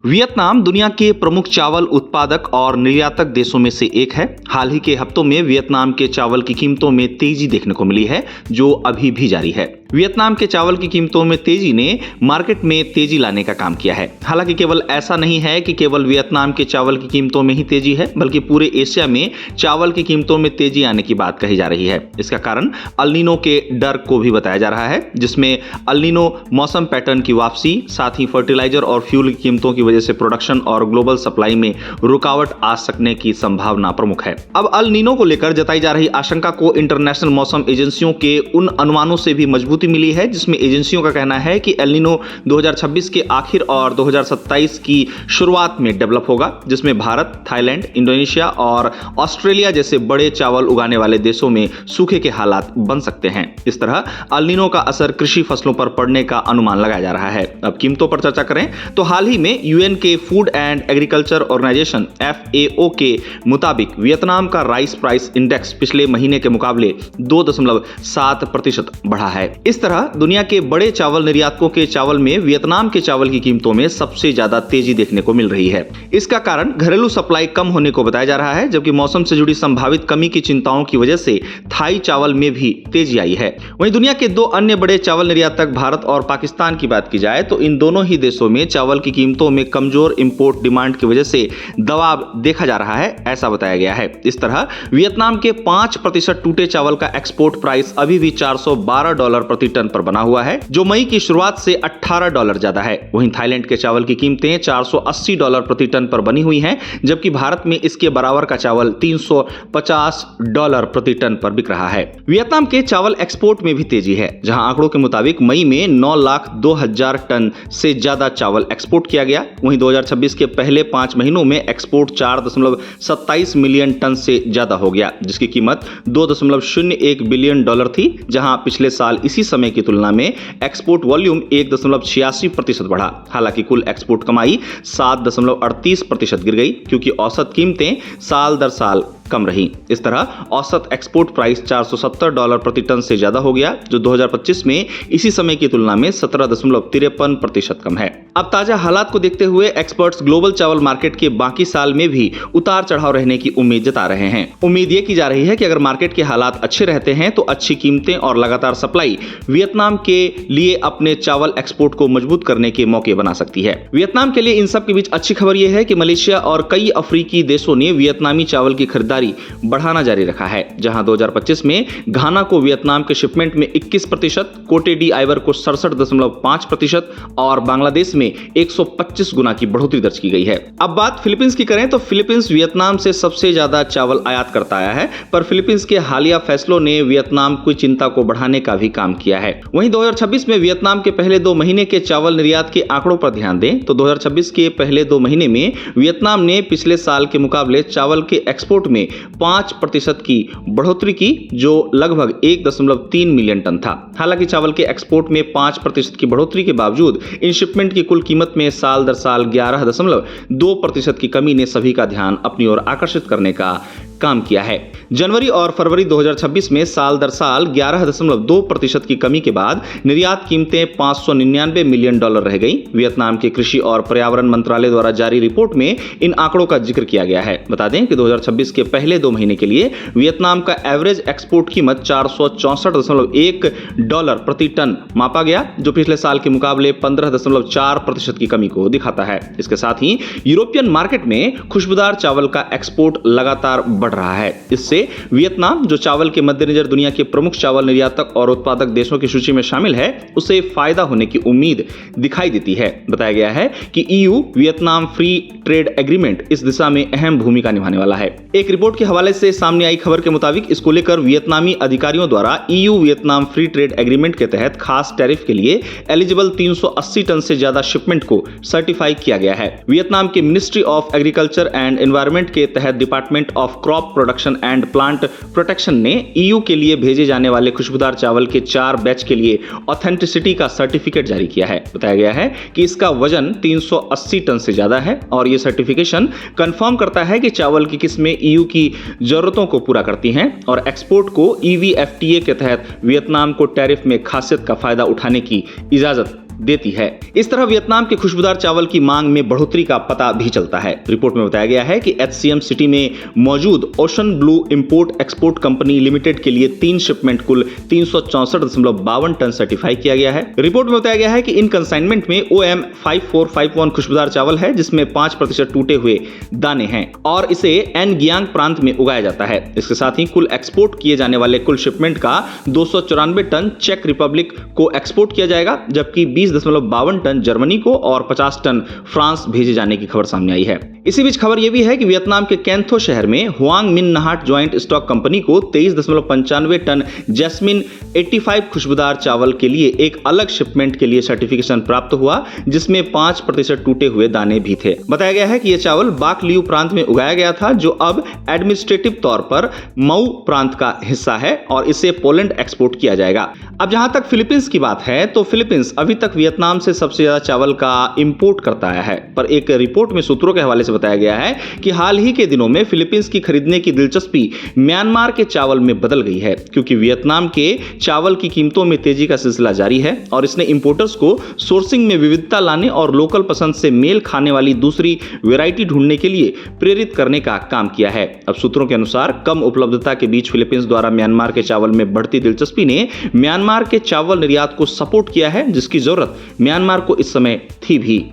Vietnam दुनिया के प्रमुख चावल उत्पादक और निर्यातक देशों में से एक है। हाल ही के हफ्तों में वियतनाम के चावल की कीमतों में तेजी देखने को मिली है, जो अभी भी जारी है। वियतनाम के चावल की कीमतों में तेजी ने मार्केट में तेजी लाने का काम किया है। हालांकि केवल ऐसा नहीं है कि केवल वियतनाम के चावल की कीमतों में ही तेजी है, बल्कि पूरे एशिया में चावल की कीमतों में तेजी आने की बात कही जा रही है। इसका कारण अल नीनो के डर को भी बताया जा रहा है, जिसमें अल नीनो मौसम पैटर्न की वापसी, साथ ही फर्टिलाइजर और फ्यूल की कीमतों की वजह से प्रोडक्शन और ग्लोबल सप्लाई में रुकावट आ सकने की संभावना प्रमुख है। अब अल नीनो को लेकर जताई जा रही आशंका को इंटरनेशनल मौसम एजेंसियों के उन अनुमानों से भी मजबूती मिली है, जिसमें एजेंसियों का कहना है कि एल नीनो 2026 के आखिर और 2027 की शुरुआत में डेवलप होगा, जिसमें भारत, थाईलैंड, इंडोनेशिया और ऑस्ट्रेलिया जैसे बड़े चावल उगाने वाले देशों में सूखे के हालात बन सकते हैं। इस तरह अल नीनो का असर कृषि फसलों पर पड़ने का अनुमान लगाया जा रहा है। अब कीमतों पर चर्चा करें तो हाल ही में यूएन के food and agriculture organization FAO के मुताबिक वियतनाम का राइस प्राइस इंडेक्स पिछले महीने के मुकाबले 2.7% बढ़ा है। इस तरह दुनिया के बड़े चावल निर्यातकों के चावल में वियतनाम के चावल की कीमतों में सबसे ज्यादा तेजी देखने को मिल रही है। इसका कारण घरेलू सप्लाई कम होने को बताया जा रहा है, जबकि मौसम से जुड़ी संभावित कमी की चिंताओं की वजह से थाई चावल में भी तेजी आई है। वहीं दुनिया के दो अन्य बड़े चावल निर्यातक भारत और पाकिस्तान की बात की जाए तो इन दोनों ही देशों में चावल की कीमतों में कमजोर इंपोर्ट डिमांड की वजह से दबाव देखा जा रहा है, ऐसा बताया गया है। इस तरह वियतनाम के 5% टूटे चावल का एक्सपोर्ट प्राइस अभी भी $412 प्रति टन पर बना हुआ है, जो मई की शुरुआत से $18 ज्यादा है। वहीं थाईलैंड के चावल की कीमतें $480 प्रति टन पर बनी हुई हैं, जबकि भारत में इसके बराबर का चावल $350 प्रति टन पर बिक रहा है। वियतनाम के चावल एक्सपोर्ट में भी तेजी है, जहां आंकड़ों के मुताबिक मई में 9,02,000 टन से ज्यादा चावल एक्सपोर्ट किया गया। वहीं 2026 के पहले 5 महीनों में एक्सपोर्ट 4.27 मिलियन टन से ज्यादा हो गया, जिसकी कीमत $2.01 बिलियन थी, जहां पिछले साल इसी समय की तुलना में एक्सपोर्ट वॉल्यूम 1.86% बढ़ा। हालांकि कुल एक्सपोर्ट कमाई 7.38% गिर गई, क्योंकि औसत कीमतें साल दर साल कम रही। इस तरह औसत एक्सपोर्ट प्राइस $470 प्रति टन से ज्यादा हो गया, जो 2025 में इसी समय की तुलना में 17.53% कम है। अब ताजा हालात को देखते हुए एक्सपर्ट्स ग्लोबल चावल मार्केट के बाकी साल में भी उतार चढ़ाव रहने की उम्मीद जता रहे हैं। उम्मीद ये की जा रही है कि अगर मार्केट के हालात अच्छे रहते हैं तो अच्छी कीमतें और लगातार सप्लाई वियतनाम के लिए अपने चावल एक्सपोर्ट को मजबूत करने के मौके बना सकती है। वियतनाम के लिए इन सब के बीच अच्छी खबर यह है कि मलेशिया और कई अफ्रीकी देशों ने वियतनामी चावल की खरीदारी बढ़ाना जारी रखा है, जहां 2025 में घाना को वियतनाम के शिपमेंट में 21%, कोटे डी आइवर को 67.5% और बांग्लादेश में 125 गुना की बढ़ोतरी दर्ज की गई है। अब बात फिलीपींस की करें तो फिलीपींस वियतनाम से सबसे ज्यादा चावल आयात करता आया है, पर फिलीपींस के हालिया फैसलों ने वियतनाम की चिंता को बढ़ाने का भी काम किया है। वहीं 2026 में वियतनाम के पहले 2 महीने के चावल निर्यात के आंकड़ों पर ध्यान दें तो 2026 के पहले 2 महीने में वियतनाम ने पिछले साल के मुकाबले चावल के एक्सपोर्ट में 5% की बढ़ोतरी की, जो लगभग 1.3 मिलियन टन था। हालांकि चावल के एक्सपोर्ट में 5% की बढ़ोतरी के बावजूद इन शिपमेंट की कुल कीमत में साल दर साल 11.2% की कमी ने सभी का ध्यान अपनी ओर आकर्षित करने का काम किया है। जनवरी और फरवरी 2026 में साल दर साल 11.2% की कमी के बाद निर्यात कीमतें $599 मिलियन रह गई। वियतनाम के कृषि और पर्यावरण मंत्रालय द्वारा जारी रिपोर्ट में इन आंकड़ों का जिक्र किया गया है। बता दें कि 2026 के पहले 2 महीने के लिए वियतनाम का एवरेज एक्सपोर्ट कीमत $464.1 प्रति टन मापा गया, जो पिछले साल के मुकाबले 15.4% की कमी को दिखाता है। इसके साथ ही यूरोपियन मार्केट में खुशबूदार चावल का एक्सपोर्ट लगातार बढ़ रहा है। इससे वियतनाम, जो चावल के मद्देनजर दुनिया के प्रमुख चावल निर्यातक और उत्पादक देशों की सूची में शामिल है, उसे फायदा होने की उम्मीद दिखाई देती है। बताया गया है कि EU Vietnam free trade agreement इस दिशा में अहम भूमिका निभाने वाला है। एक रिपोर्ट के हवाले से सामने आई खबर के मुताबिक इसको लेकर वियतनामी अधिकारियों द्वारा EU Vietnam free trade agreement के तहत खास टैरिफ के लिए एलिजिबल 380 टन से ज्यादा शिपमेंट को सर्टिफाई किया गया है। वियतनाम के ministry of agriculture and environment के तहत department of crop production and plant protection ने EU के लिए भेजे जाने वाले खुशबूदार चावल के 4 बैच के लिए ऑथेंटिसिटी का सर्टिफिकेट जारी किया है। बताया गया है कि इसका वजन 380 टन से ज्यादा है और यह सर्टिफिकेशन कंफर्म करता है कि चावल की किस्में EU की जरूरतों को पूरा करती हैं और एक्सपोर्ट को EVFTA के तहत वियतनाम को टैरिफ में खासियत का फायदा उठाने की इजाजत देती है। इस तरह वियतनाम के खुशबूदार चावल की मांग में बढ़ोतरी का पता भी चलता है। रिपोर्ट में बताया गया है कि HCM सिटी में मौजूद ocean blue import export company limited के लिए 3 शिपमेंट कुल 364.52 टन सर्टिफाई किया गया है। रिपोर्ट में बताया गया है कि इन कंसाइनमेंट में OM 5451 खुशबूदार चावल है, जिसमें 5% टूटे हुए दाने हैं और इसे एनगियांग प्रांत में उगाया जाता है। इसके साथ ही कुल एक्सपोर्ट किए जाने वाले कुल शिपमेंट का 294 टन चेक रिपब्लिक को एक्सपोर्ट किया जाएगा, जबकि 20.52 टन जर्मनी को और 50 टन फ्रांस भेजे जाने की खबर सामने आई है। इसी बीच खबर यह भी है कि वियतनाम के कैंथो शहर में हुआंग मिन नहाट ज्वाइंट स्टॉक कंपनी को 23.95 टन जैस्मिन 85 खुशबूदार चावल के लिए एक अलग शिपमेंट के लिए सर्टिफिकेशन प्राप्त हुआ, जिसमें 5% टूटे हुए दाने भी थे। बताया गया है कि यह चावल बाक लियू प्रांत में उगाया गया था, जो अब एडमिनिस्ट्रेटिव तौर पर मऊ प्रांत का हिस्सा है और इसे पोलैंड एक्सपोर्ट किया जाएगा। अब जहां तक फिलीपींस की बात है तो फिलीपींस अभी तक वियतनाम से सबसे ज्यादा चावल का इंपोर्ट करता आया है, पर एक रिपोर्ट में सूत्रों के हवाले से बताया गया है कि हाल ही के दिनों में फिलीपींस की खरीदने की दिलचस्पी म्यांमार के चावल में बदल गई है, क्योंकि वियतनाम के चावल की कीमतों में तेजी का सिलसिला जारी है और इसने इंपोर्टर्स को सोर्सिंग में विविधता लाने और लोकल पसंद से मेल खाने वाली दूसरी वैरायटी ढूंढने के लिए प्रेरित करने का काम किया है। अब सूत्रों के अनुसार कम उपलब्धता के बीच फिलीपींस द्वारा म्यांमार के चावल में बढ़ती दिलचस्पी ने म्यांमार के चावल निर्यात को सपोर्ट किया है, जिसकी जरूरत म्यांमार को इस समय थी भी।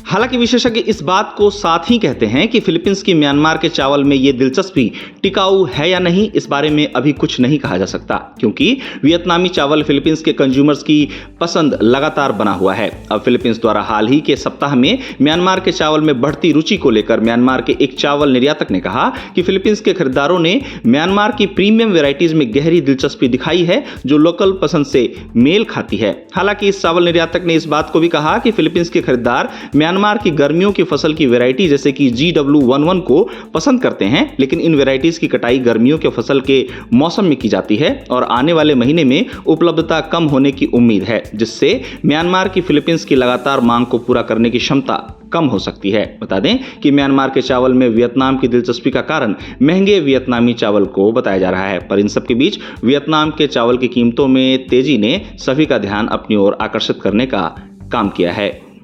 हालांकि विशेषज्ञ इस बात को साथ ही कहते हैं कि फिलीपींस की म्यांमार के चावल में यह दिलचस्पी टिकाऊ है या नहीं, इस बारे में अभी कुछ नहीं कहा जा सकता, क्योंकि वियतनामी चावल फिलीपींस के कंज्यूमर्स की पसंद लगातार बना हुआ है। अब फिलीपींस द्वारा हाल ही के सप्ताह में म्यांमार के चावल में बढ़ती रुचि को लेकर म्यांमार के एक चावल निर्यातक ने कहा कि फिलीपींस के खरीदारों ने म्यांमार की प्रीमियम वेराइटीज में गहरी दिलचस्पी दिखाई है, जो लोकल पसंद से मेल खाती है। हालांकि इस चावल निर्यातक ने इस बात को भी कहा कि फिलीपींस के खरीदार म्यांमार की गर्मियों की फसल की वैरायटी जैसे कि GW11 को पसंद करते हैं, लेकिन इन वैरायटीज की कटाई गर्मियों के फसल के मौसम में की जाती है और आने वाले महीने में उपलब्धता कम होने की उम्मीद है, जिससे म्यांमार की फिलीपींस की लगातार मांग को पूरा करने की क्षमता कम हो सकती है। बता दें कि म्यांमार के चावल में वियतनाम की दिलचस्पी का कारण महंगे वियतनामी चावल को बताया जा रहा है, पर इन सब के बीच वियतनाम के चावल की कीमतों में तेजी ने सभी का ध्यान अपनी ओर आकर्षित करने का काम किया है।